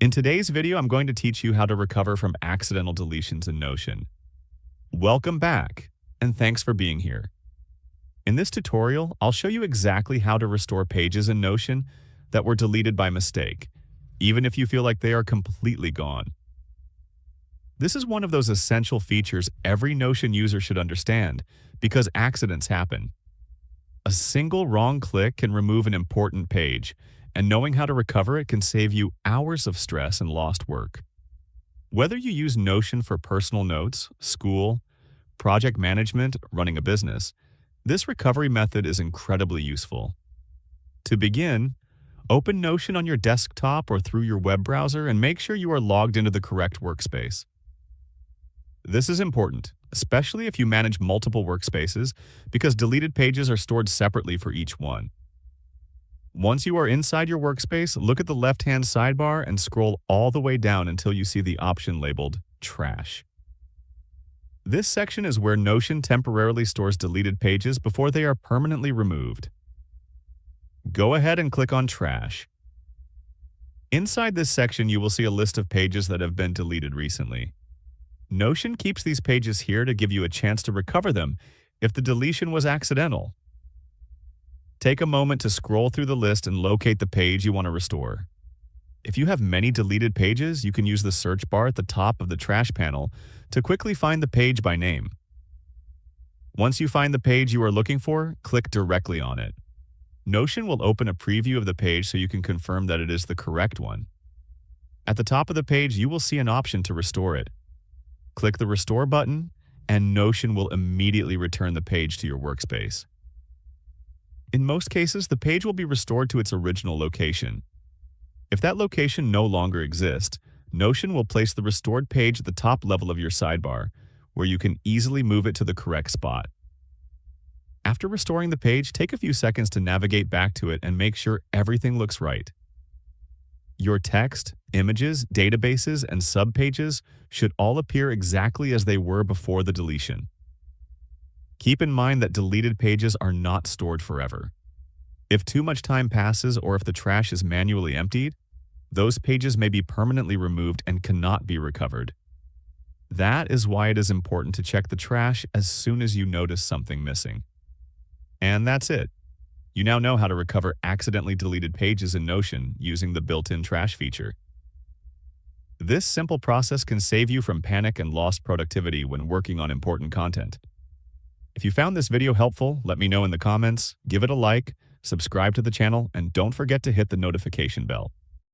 In today's video, I'm going to teach you how to recover from accidental deletions in Notion. Welcome back, and thanks for being here. In this tutorial, I'll show you exactly how to restore pages in Notion that were deleted by mistake, even if you feel like they are completely gone. This is one of those essential features every Notion user should understand, because accidents happen. A single wrong click can remove an important page, and knowing how to recover it can save you hours of stress and lost work. Whether you use Notion for personal notes, school, project management, running a business, this recovery method is incredibly useful. To begin, open Notion on your desktop or through your web browser and make sure you are logged into the correct workspace. This is important, especially if you manage multiple workspaces, because deleted pages are stored separately for each one. Once you are inside your workspace, look at the left-hand sidebar and scroll all the way down until you see the option labeled Trash. This section is where Notion temporarily stores deleted pages before they are permanently removed. Go ahead and click on Trash. Inside this section, you will see a list of pages that have been deleted recently. Notion keeps these pages here to give you a chance to recover them if the deletion was accidental. Take a moment to scroll through the list and locate the page you want to restore. If you have many deleted pages, you can use the search bar at the top of the trash panel to quickly find the page by name. Once you find the page you are looking for, click directly on it. Notion will open a preview of the page so you can confirm that it is the correct one. At the top of the page, you will see an option to restore it. Click the Restore button, and Notion will immediately return the page to your workspace. In most cases, the page will be restored to its original location. If that location no longer exists, Notion will place the restored page at the top level of your sidebar, where you can easily move it to the correct spot. After restoring the page, take a few seconds to navigate back to it and make sure everything looks right. Your text, images, databases, and subpages should all appear exactly as they were before the deletion. Keep in mind that deleted pages are not stored forever. If too much time passes or if the trash is manually emptied, those pages may be permanently removed and cannot be recovered. That is why it is important to check the trash as soon as you notice something missing. And that's it. You now know how to recover accidentally deleted pages in Notion using the built-in trash feature. This simple process can save you from panic and lost productivity when working on important content. If you found this video helpful, let me know in the comments, give it a like, subscribe to the channel, and don't forget to hit the notification bell.